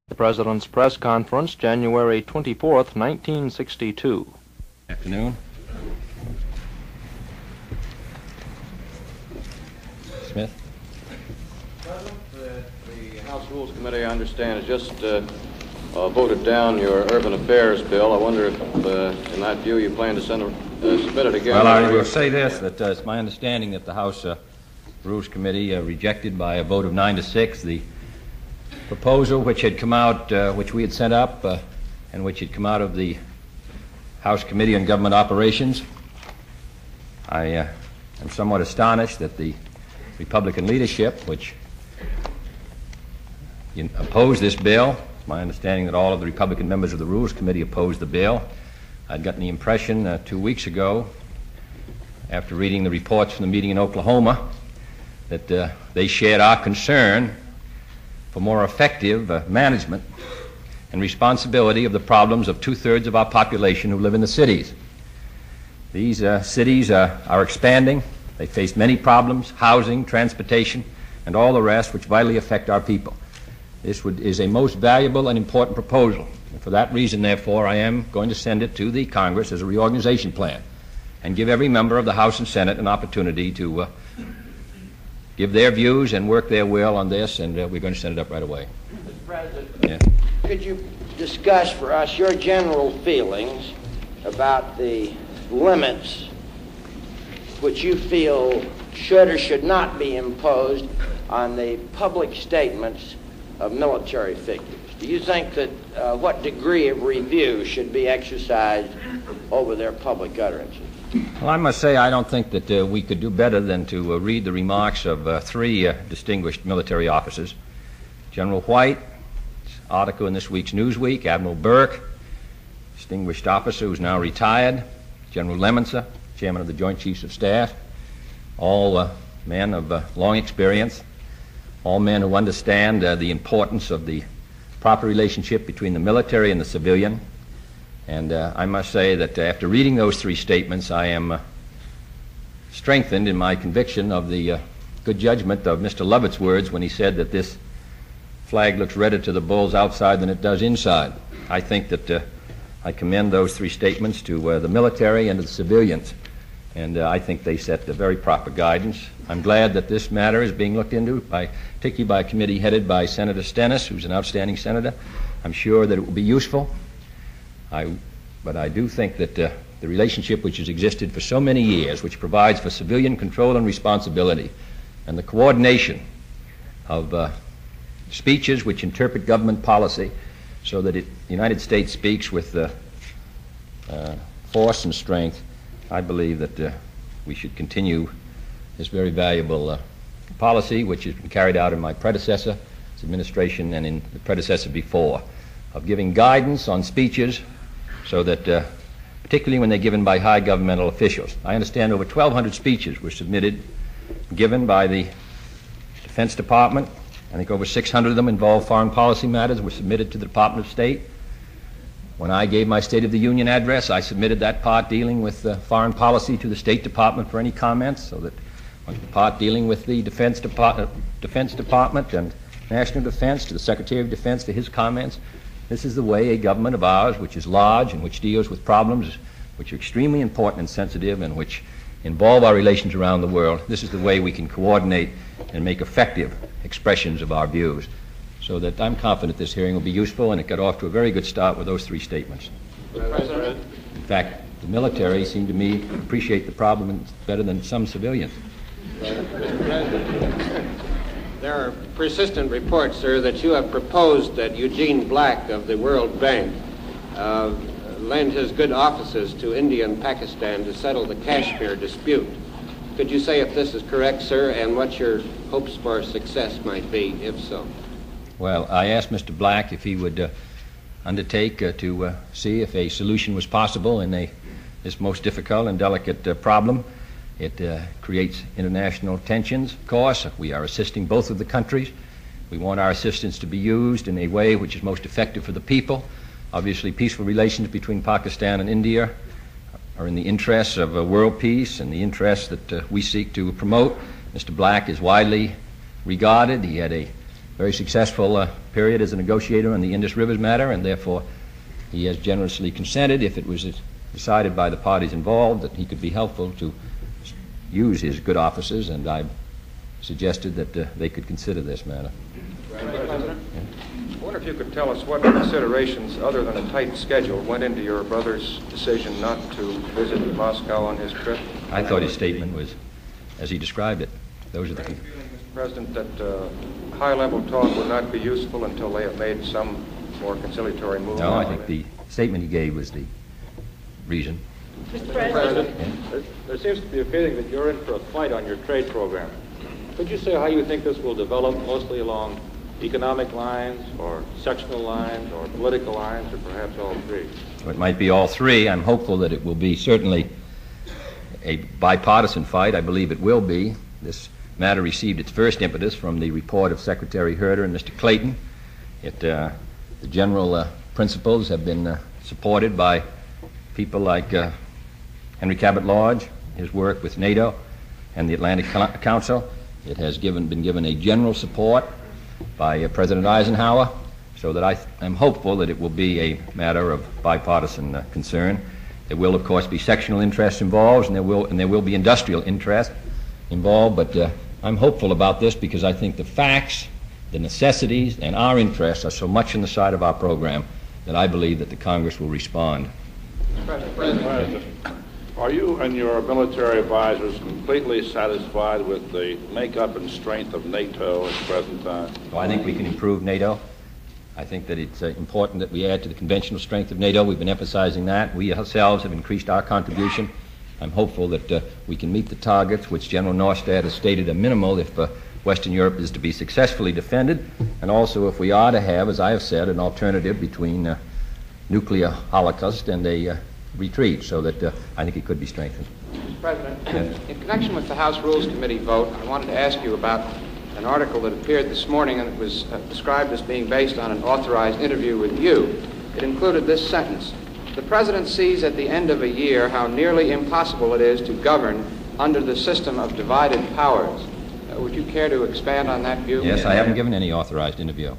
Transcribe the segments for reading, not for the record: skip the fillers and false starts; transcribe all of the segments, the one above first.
The President's Press Conference, January 24th, 1962. Afternoon. Smith. President, the House Rules Committee, I understand, has just voted down your urban affairs bill. I wonder if, in that view, you plan to submit it again. Well, I will say this, that it's my understanding that the House Rules Committee rejected by a vote of 9-6 the proposal which had come out, which we had sent up, and which had come out of the House Committee on Government Operations. I am somewhat astonished that the Republican leadership, which opposed this bill, it's my understanding that all of the Republican members of the Rules Committee opposed the bill. I'd gotten the impression 2 weeks ago, after reading the reports from the meeting in Oklahoma, that they shared our concern for more effective management and responsibility of the problems of 2/3 of our population who live in the cities. These cities are expanding. They face many problems: housing, transportation, and all the rest, which vitally affect our people. This is a most valuable and important proposal. And for that reason, therefore, I am going to send it to the Congress as a reorganization plan and give every member of the House and Senate an opportunity to give their views and work their will on this, and we're going to send it up right away. Mr. President, Yeah. could you discuss for us your general feelings about the limits which you feel should or should not be imposed on the public statements of military figures? Do you think that what degree of review should be exercised over their public utterances? Well, I must say I don't think that we could do better than to read the remarks of three distinguished military officers: General White, article in this week's Newsweek; Admiral Burke, distinguished officer who's now retired; General Lemonster, chairman of the Joint Chiefs of Staff, all men of long experience, all men who understand the importance of the proper relationship between the military and the civilian. And I must say that after reading those three statements, I am strengthened in my conviction of the good judgment of Mr. Lovett's words when he said that this flag looks redder to the bulls outside than it does inside. I think that I commend those three statements to the military and to the civilians, and I think they set the very proper guidance. I'm glad that this matter is being looked into, particularly by a committee headed by Senator Stennis, who's an outstanding senator. I'm sure that it will be useful. But I do think that the relationship which has existed for so many years, which provides for civilian control and responsibility, and the coordination of speeches which interpret government policy so that the United States speaks with force and strength, I believe that we should continue this very valuable policy which has been carried out in my predecessor's administration and in the predecessor before, of giving guidance on speeches so that, particularly when they're given by high governmental officials. I understand over 1,200 speeches were given by the Defense Department. I think over 600 of them involved foreign policy matters, were submitted to the Department of State. When I gave my State of the Union address, I submitted that part dealing with foreign policy to the State Department for any comments, so that the part dealing with the Defense Department and National Defense to the Secretary of Defense for his comments. This is the way a government of ours, which is large and which deals with problems which are extremely important and sensitive and which involve our relations around the world, this is the way we can coordinate and make effective expressions of our views. So that I'm confident this hearing will be useful, and it got off to a very good start with those three statements. President. In fact, the military seem to me to appreciate the problem better than some civilians. Mr. President, there are persistent reports, sir, that you have proposed that Eugene Black of the World Bank lend his good offices to India and Pakistan to settle the Kashmir dispute. Could you say if this is correct, sir, and what your hopes for success might be, if so? Well, I asked Mr. Black if he would undertake to see if a solution was possible in this most difficult and delicate problem. It creates international tensions, of course. We are assisting both of the countries. We want our assistance to be used in a way which is most effective for the people. Obviously, peaceful relations between Pakistan and India are in the interests of world peace and the interests that we seek to promote. Mr. Black is widely regarded. He had a very successful period as a negotiator on the Indus Rivers matter, and therefore he has generously consented, if it was decided by the parties involved, that he could be helpful to use his good offices, and I suggested that they could consider this matter. President, I wonder if you could tell us what considerations, other than a tight schedule, went into your brother's decision not to visit Moscow on his trip? I thought his statement was as he described it. Those are the... Feeling, Mr. President, that high-level talk would not be useful until they have made some more conciliatory move? No, I think the statement he gave was the reason. Mr. President, there seems to be a feeling that you're in for a fight on your trade program. Could you say how you think this will develop, mostly along economic lines, or sectional lines, or political lines, or perhaps all three? So it might be all three. I'm hopeful that it will be certainly a bipartisan fight. I believe it will be. This matter received its first impetus from the report of Secretary Herter and Mr. Clayton. The general principles have been supported by people like Henry Cabot Lodge, his work with NATO and the Atlantic Council. It has been given a general support by President Eisenhower, so that I'm hopeful that it will be a matter of bipartisan concern. There will, of course, be sectional interests involved, and there will be industrial interest involved, but I'm hopeful about this because I think the facts, the necessities, and our interests are so much on the side of our program that I believe that the Congress will respond. President, are you and your military advisors completely satisfied with the makeup and strength of NATO at the present time? Well, I think we can improve NATO. I think that it's important that we add to the conventional strength of NATO. We've been emphasizing that. We ourselves have increased our contribution. I'm hopeful that we can meet the targets which General Norstad has stated are minimal if Western Europe is to be successfully defended, and also if we are to have, as I have said, an alternative between nuclear holocaust and a retreat, so that I think it could be strengthened. Mr. President, Yes. in connection with the House Rules Committee vote, I wanted to ask you about an article that appeared this morning, and it was described as being based on an authorized interview with you. It included this sentence: "The President sees at the end of a year how nearly impossible it is to govern under the system of divided powers." Would you care to expand on that view? Yes, I haven't given any authorized interview.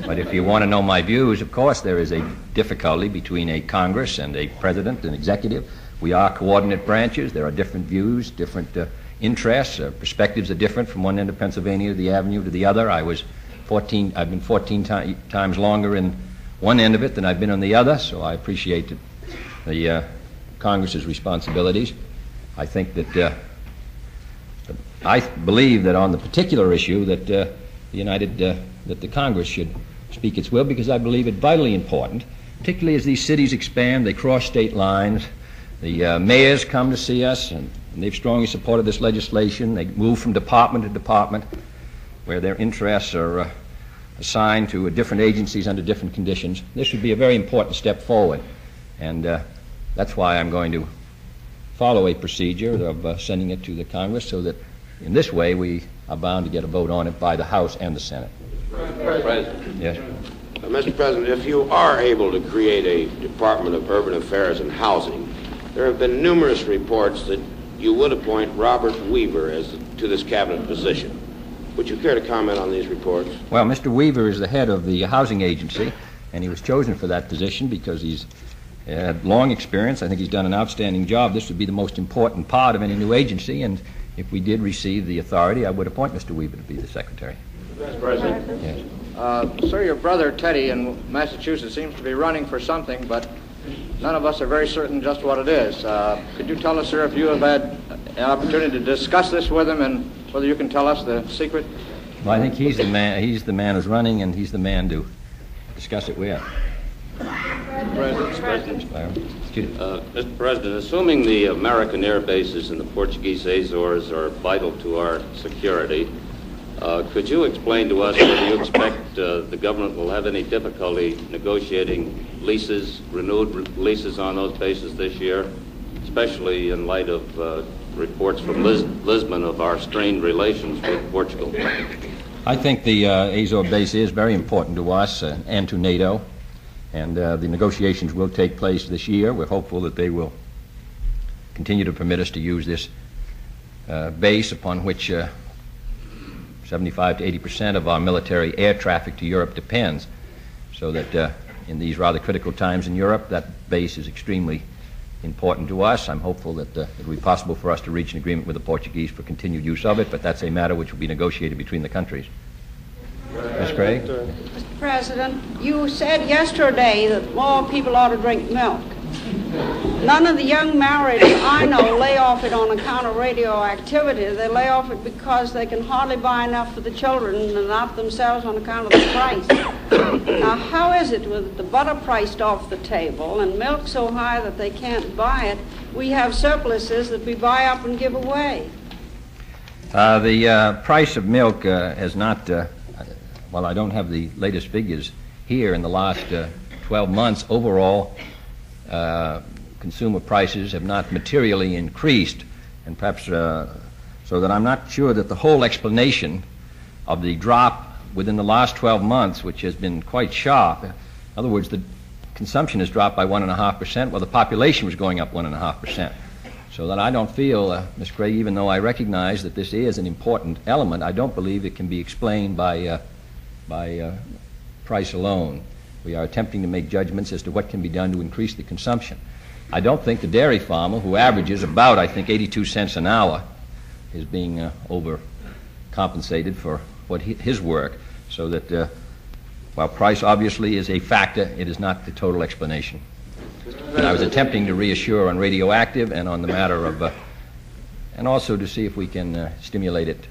But if you want to know my views, of course, there is a difficulty between a Congress and a president and executive. We are coordinate branches. There are different views, different interests. Perspectives are different from one end of Pennsylvania to the avenue to the other. I've been 14 times longer in one end of it than I've been on the other, so I appreciate the Congress's responsibilities. I think that I believe that on the particular issue that that the Congress should speak its will, because I believe it vitally important, particularly as these cities expand, they cross state lines. The mayors come to see us, and they've strongly supported this legislation. They move from department to department where their interests are assigned to different agencies under different conditions. This would be a very important step forward, and that's why I'm going to follow a procedure of sending it to the Congress, so that in this way we are bound to get a vote on it by the House and the Senate. President. Yes. Mr. President, if you are able to create a Department of Urban Affairs and Housing, there have been numerous reports that you would appoint Robert Weaver to this cabinet position. Would you care to comment on these reports? Well, Mr. Weaver is the head of the housing agency, and he was chosen for that position because he's had long experience. I think he's done an outstanding job. This would be the most important part of any new agency, and if we did receive the authority, I would appoint Mr. Weaver to be the secretary. Mr. President. Yes. Sir, your brother Teddy in Massachusetts seems to be running for something, but none of us are very certain just what it is. Could you tell us, sir, if you have had an opportunity to discuss this with him, and whether you can tell us the secret? Well, I think he's the man. He's the man who's running, and he's the man to discuss it with. Mr. President. Mr. President, assuming the American air bases in the Portuguese Azores are vital to our security, could you explain to us whether you expect the government will have any difficulty negotiating renewed leases on those bases this year, especially in light of reports from Lisbon of our strained relations with Portugal? I think the Azore base is very important to us and to NATO, and the negotiations will take place this year. We're hopeful that they will continue to permit us to use this base upon which 75 to 80% of our military air traffic to Europe depends. So that in these rather critical times in Europe, that base is extremely important to us. I'm hopeful that it will be possible for us to reach an agreement with the Portuguese for continued use of it, but that's a matter which will be negotiated between the countries. Ms. Craig? Mr. President, you said yesterday that more people ought to drink milk. None of the young married I know lay off it on account of radioactivity. They lay off it because they can hardly buy enough for the children and not themselves on account of the price. Now, how is it with the butter priced off the table and milk so high that they can't buy it, we have surpluses that we buy up and give away? The price of milk has not, well, I don't have the latest figures here. In the last 12 months, overall, consumer prices have not materially increased, and perhaps so that I'm not sure that the whole explanation of the drop within the last 12 months, which has been quite sharp, in other words, the consumption has dropped by 1.5%, while the population was going up 1.5%. So that I don't feel, Ms. Craig, even though I recognize that this is an important element, I don't believe it can be explained by price alone. We are attempting to make judgments as to what can be done to increase the consumption. I don't think the dairy farmer, who averages about, I think, 82 cents an hour, is being overcompensated for his work, so that while price obviously is a factor, it is not the total explanation. And I was attempting to reassure on radioactive and on the matter of, and also to see if we can stimulate it.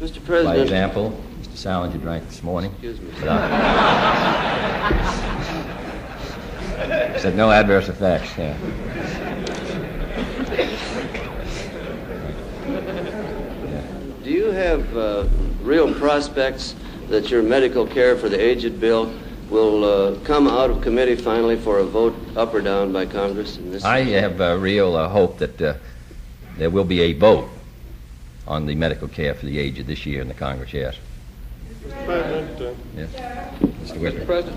Mr. President. By example, Mr. Salinger drank this morning. Excuse me. Said no adverse effects. Yeah. Do you have real prospects that your medical care for the aged bill will come out of committee finally for a vote up or down by Congress? In this I have real hope that there will be a vote on the medical care for the aged this year in the Congress, yes. Mr. President. Yes. Mr. President,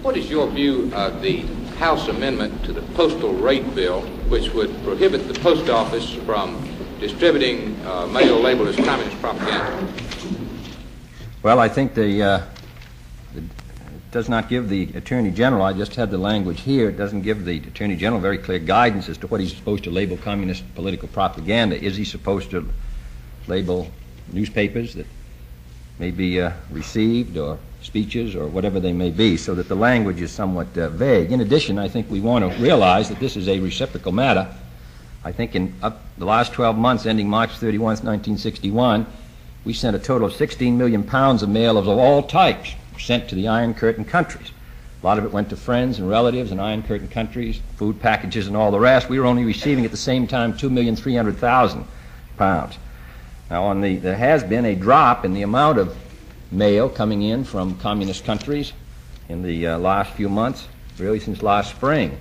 what is your view of the House amendment to the postal rate bill, which would prohibit the post office from distributing mail labeled as communist propaganda? Well, I think it does not give the Attorney General, I just had the language here, it doesn't give the Attorney General very clear guidance as to what he's supposed to label communist political propaganda. Is he supposed to label newspapers that may be received, or speeches, or whatever they may be, so that the language is somewhat vague. In addition, I think we want to realize that this is a reciprocal matter. I think in the last 12 months, ending March 31, 1961, we sent a total of 16 million pounds of mail of all types sent to the Iron Curtain countries. A lot of it went to friends and relatives in Iron Curtain countries, food packages and all the rest. We were only receiving at the same time 2,300,000 pounds. Now, there has been a drop in the amount of mail coming in from communist countries in the last few months, really since last spring.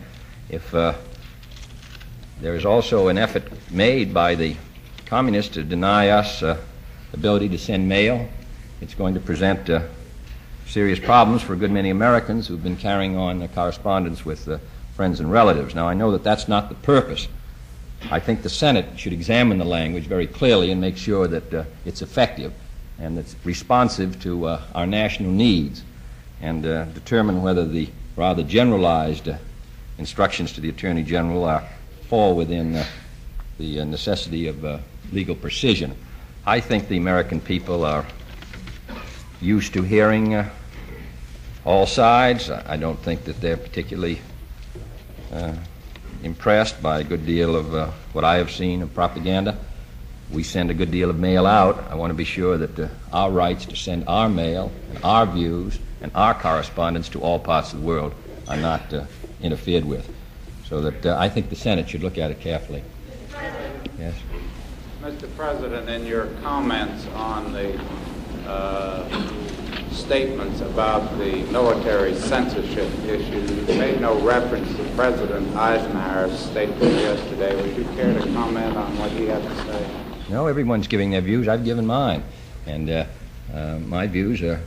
If there is also an effort made by the communists to deny us the ability to send mail, it's going to present serious problems for a good many Americans who've been carrying on correspondence with friends and relatives. Now, I know that that's not the purpose. I think the Senate should examine the language very clearly and make sure that it's effective and it's responsive to our national needs, and determine whether the rather generalized instructions to the Attorney General fall within the necessity of legal precision. I think the American people are used to hearing all sides. I don't think that they're particularly impressed by a good deal of what I have seen of propaganda. We send a good deal of mail out. I want to be sure that our rights to send our mail and our views and our correspondence to all parts of the world are not interfered with. So that I think the Senate should look at it carefully. Yes? Mr. President, in your comments on the statements about the military censorship issue, you made no reference to President Eisenhower's statement yesterday. Would you care to comment on what he had to say? No, everyone's giving their views. I've given mine. And my views are,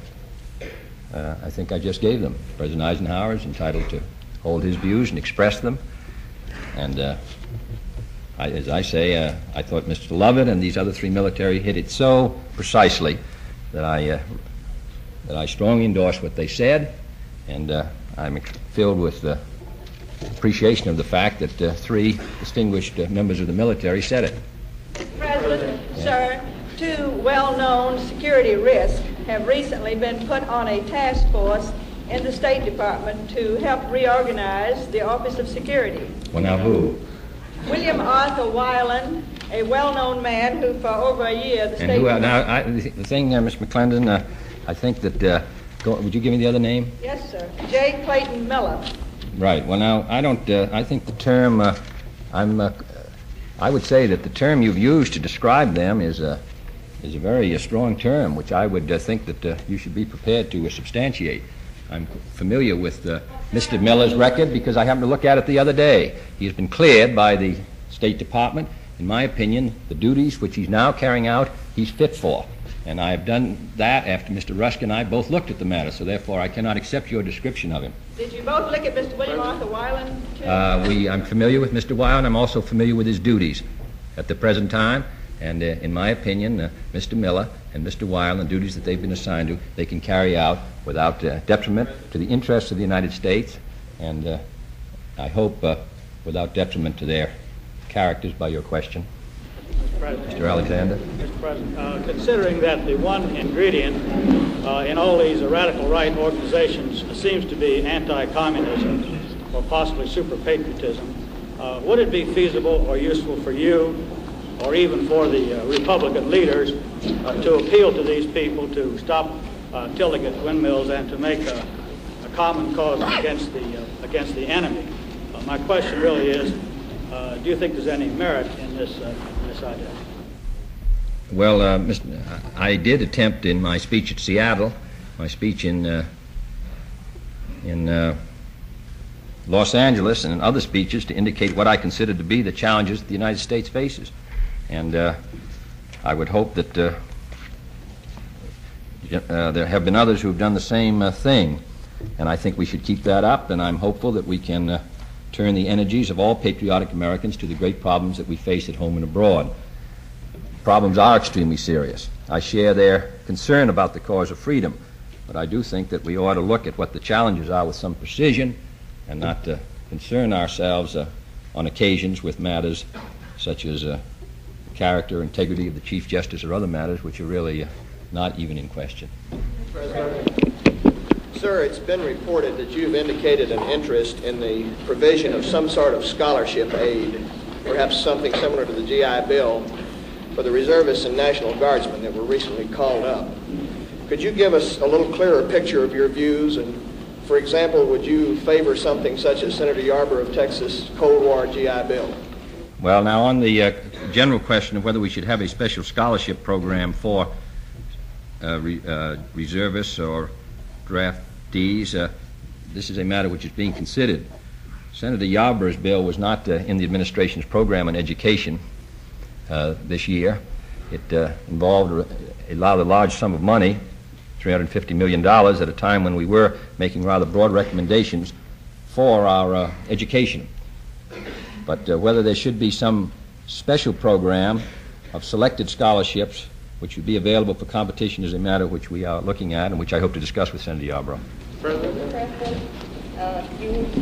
I think I just gave them. President Eisenhower is entitled to hold his views and express them. And as I say, I thought Mr. Lovett and these other three military hit it so precisely that I strongly endorse what they said, and I'm filled with appreciation of the fact that 3 distinguished members of the military said it. President, sir, 2 well-known security risks have recently been put on a task force in the State Department to help reorganize the Office of Security. Well, now who? William Arthur Weiland, a well-known man who for over a year the State Department... The thing, Mr. McClendon, I think that... would you give me the other name? Yes, sir. J. Clayton Miller. Right. Well, now, I don't... I think the term... I would say that the term you've used to describe them is a very strong term, which I would think that you should be prepared to substantiate. I'm familiar with Mr. Miller's record because I happened to look at it the other day. He has been cleared by the State Department. In my opinion, the duties which he's now carrying out, he's fit for. And I have done that after Mr. Rusk and I both looked at the matter, so therefore I cannot accept your description of him. Did you both look at Mr. William Arthur Weiland, too? I'm familiar with Mr. Weiland. I'm also familiar with his duties at the present time. And in my opinion, Mr. Miller and Mr. Weiland, the duties that they've been assigned to, they can carry out without detriment to the interests of the United States, and I hope without detriment to their characters by your question. Mr. Alexander. Mr. President, considering that the one ingredient in all these radical right organizations seems to be anti-communism or possibly super-patriotism, would it be feasible or useful for you or even for the Republican leaders to appeal to these people to stop tilting at windmills and to make a common cause against the enemy? My question really is, do you think there's any merit in this idea? Well, I did attempt in my speech at Seattle, my speech in Los Angeles, and in other speeches to indicate what I consider to be the challenges that the United States faces. And I would hope that there have been others who have done the same thing. And I think we should keep that up, and I'm hopeful that we can turn the energies of all patriotic Americans to the great problems that we face at home and abroad. Problems are extremely serious. I share their concern about the cause of freedom, but I do think that we ought to look at what the challenges are with some precision and not concern ourselves on occasions with matters such as character, integrity of the Chief Justice or other matters which are really not even in question. Sir, it's been reported that you've indicated an interest in the provision of some sort of scholarship aid, perhaps something similar to the GI Bill, for the reservists and National Guardsmen that were recently called up. Could you give us a little clearer picture of your views? And, for example, would you favor something such as Senator Yarborough of Texas' Cold War GI Bill? Well, now, on the general question of whether we should have a special scholarship program for reservists or draftees, this is a matter which is being considered. Senator Yarborough's bill was not in the administration's program on education this year. It involved a rather large sum of money, $350 million, at a time when we were making rather broad recommendations for our education. But whether there should be some special program of selected scholarships which would be available for competition is a matter which we are looking at and which I hope to discuss with Senator Yarborough. President,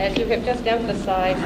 as you have just emphasized,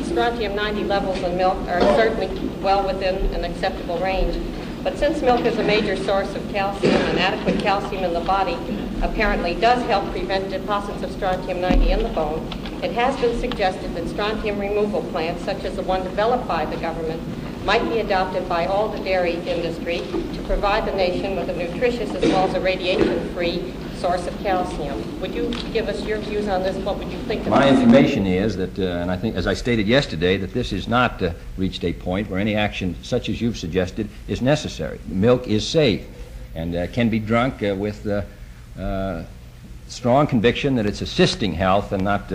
strontium-90 levels in milk are certainly well within an acceptable range. But since milk is a major source of calcium, and adequate calcium in the body apparently does help prevent deposits of strontium-90 in the bone, it has been suggested that strontium removal plants, such as the one developed by the government, might be adopted by all the dairy industry to provide the nation with a nutritious as well as a radiation-free source of calcium. Would you give us your views on this? What would you think about My this? information is that, and I think, as I stated yesterday, that this has not reached a point where any action such as you've suggested is necessary. Milk is safe and can be drunk with strong conviction that it's assisting health and not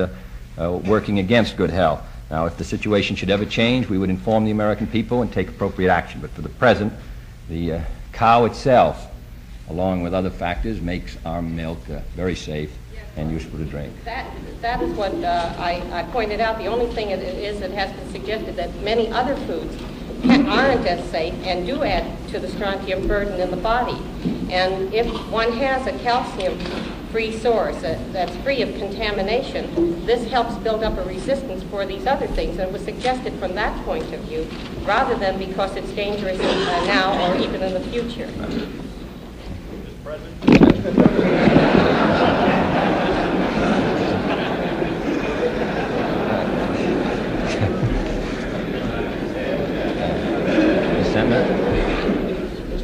working against good health. Now, if the situation should ever change, we would inform the American people and take appropriate action. But for the present, the cow itself, along with other factors, makes our milk very safe and useful to drink. That is what I pointed out. The only thing is it has been suggested that many other foods aren't as safe and do add to the strontium burden in the body. And if one has a calcium-free source that's free of contamination, this helps build up a resistance for these other things. And it was suggested from that point of view, rather than because it's dangerous now or even in the future. Mr.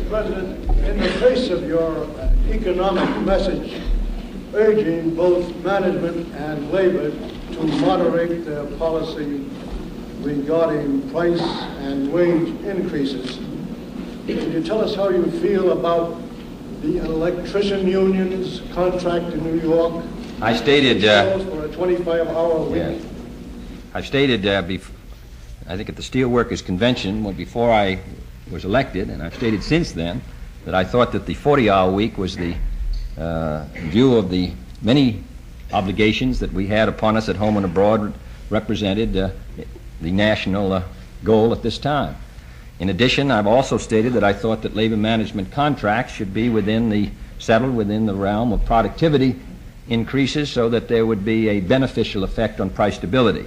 President, in the face of your economic message urging both management and labor to moderate their policy regarding price and wage increases, can you tell us how you feel about the electrician union's contract in New York? I stated for a 25-hour week. Yeah. I stated I think at the Steelworkers Convention before I was elected, and I've stated since then, that I thought that the 40-hour week was the in view of the many obligations that we had upon us at home and abroad, represented the national goal at this time. In addition, I've also stated that I thought that labor management contracts should be settled within the realm of productivity increases so that there would be a beneficial effect on price stability.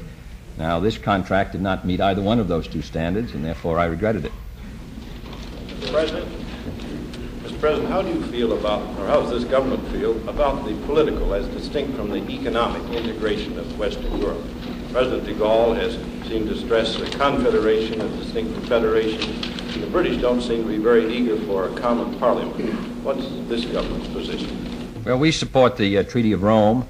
Now, this contract did not meet either one of those two standards, and therefore I regretted it. Mr. President, how do you feel about, or how does this government feel about the political as distinct from the economic integration of Western Europe? President de Gaulle has seemed to stress a confederation as distinct from federation. The British don't seem to be very eager for a common parliament. What's this government's position? Well, we support the Treaty of Rome,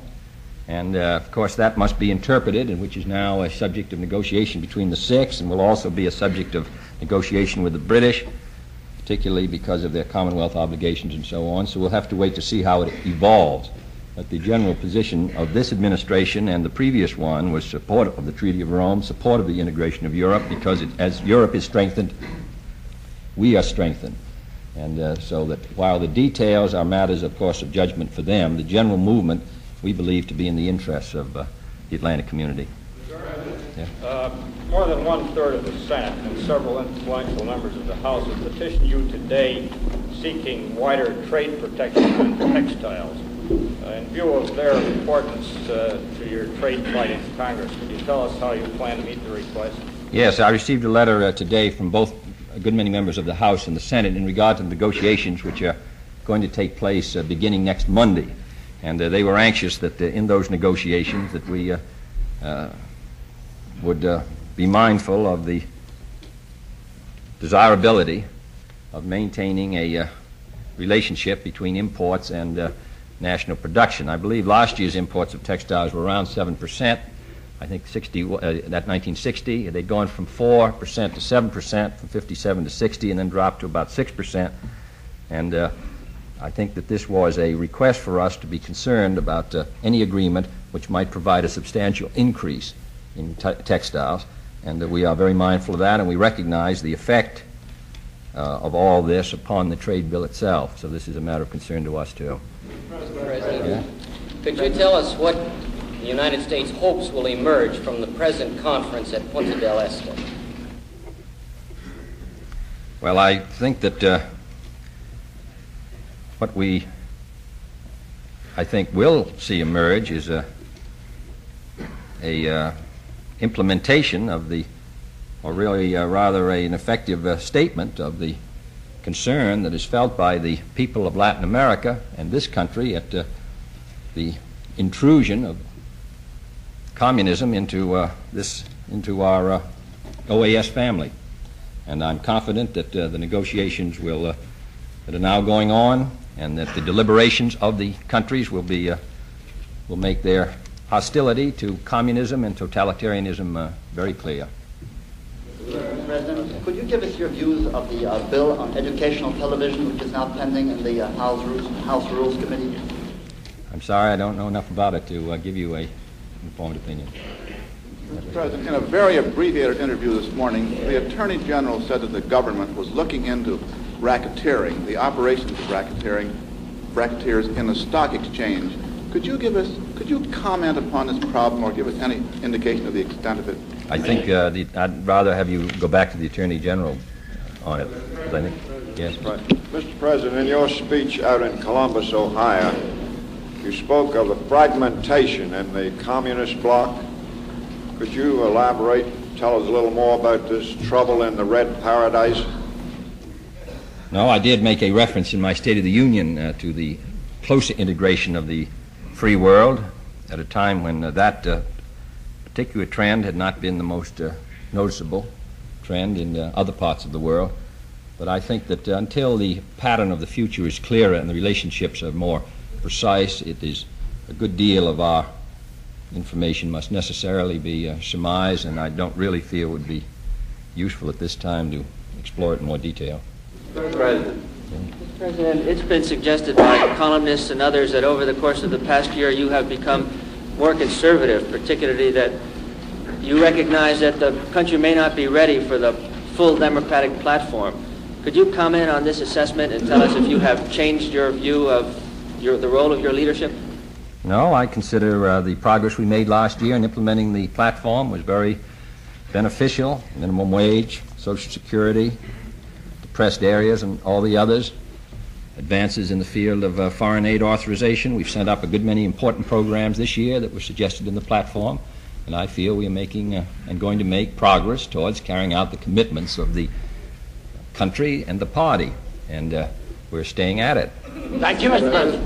and of course that must be interpreted, and which is now a subject of negotiation between the six, and will also be a subject of negotiation with the British, particularly because of their Commonwealth obligations and so on. So we'll have to wait to see how it evolves. But the general position of this administration and the previous one was support of the Treaty of Rome, support of the integration of Europe, because as Europe is strengthened, we are strengthened. And so that while the details are matters, of course, of judgment for them, the general movement we believe to be in the interests of the Atlantic community. Yeah. More than one-third of the Senate and several influential members of the House have petitioned you today seeking wider trade protection on textiles. In view of their importance to your trade fight in Congress, could you tell us how you plan to meet the request? Yes, I received a letter today from both a good many members of the House and the Senate in regard to the negotiations which are going to take place beginning next Monday. And they were anxious that in those negotiations that we would be mindful of the desirability of maintaining a relationship between imports and national production. I believe last year's imports of textiles were around 7%. I think that 1960, they'd gone from 4% to 7%, from 57 to 60, and then dropped to about 6%. And I think that this was a request for us to be concerned about any agreement which might provide a substantial increase in textiles, and we are very mindful of that, and we recognize the effect of all this upon the trade bill itself. So this is a matter of concern to us, too. Mr. President, could you tell us what the United States hopes will emerge from the present conference at Punta del Este? Well, I think that what I think will see emerge is a implementation of or really rather an effective statement of the concern that is felt by the people of Latin America and this country at the intrusion of communism into our OAS family. And I'm confident that the negotiations that are now going on, and that the deliberations of the countries will make their hostility to communism and totalitarianism very clear. Mr. President, could you give us your views of the bill on educational television, which is now pending in the House Rules Committee? I'm sorry, I don't know enough about it to give you an informed opinion. Mr. President, in a very abbreviated interview this morning, the Attorney General said that the government was looking into racketeering, the operations of racketeers in the stock exchange. Could you comment upon this problem or give us any indication of the extent of it? I think I'd rather have you go back to the Attorney General on it. I think Yes. Mr. President, in your speech out in Columbus, Ohio, you spoke of a fragmentation in the communist bloc. Could you elaborate, tell us a little more about this trouble in the Red Paradise? No, I did make a reference in my State of the Union to the closer integration of the free world at a time when that particular trend had not been the most noticeable trend in other parts of the world. But I think that until the pattern of the future is clearer and the relationships are more precise, it is a good deal of our information must necessarily be surmised, and I don't really feel it would be useful at this time to explore it in more detail. Mr. President, it's been suggested by columnists and others that over the course of the past year you have become more conservative, particularly that you recognize that the country may not be ready for the full democratic platform. Could you comment on this assessment and tell us if you have changed your view of the role of your leadership? No, I consider the progress we made last year in implementing the platform was very beneficial. Minimum wage, Social Security, depressed areas, and all the others. Advances in the field of foreign aid authorization. We've sent up a good many important programs this year that were suggested in the platform, and I feel we are making and going to make progress towards carrying out the commitments of the country and the party, and we're staying at it. Thank you, Mr. President.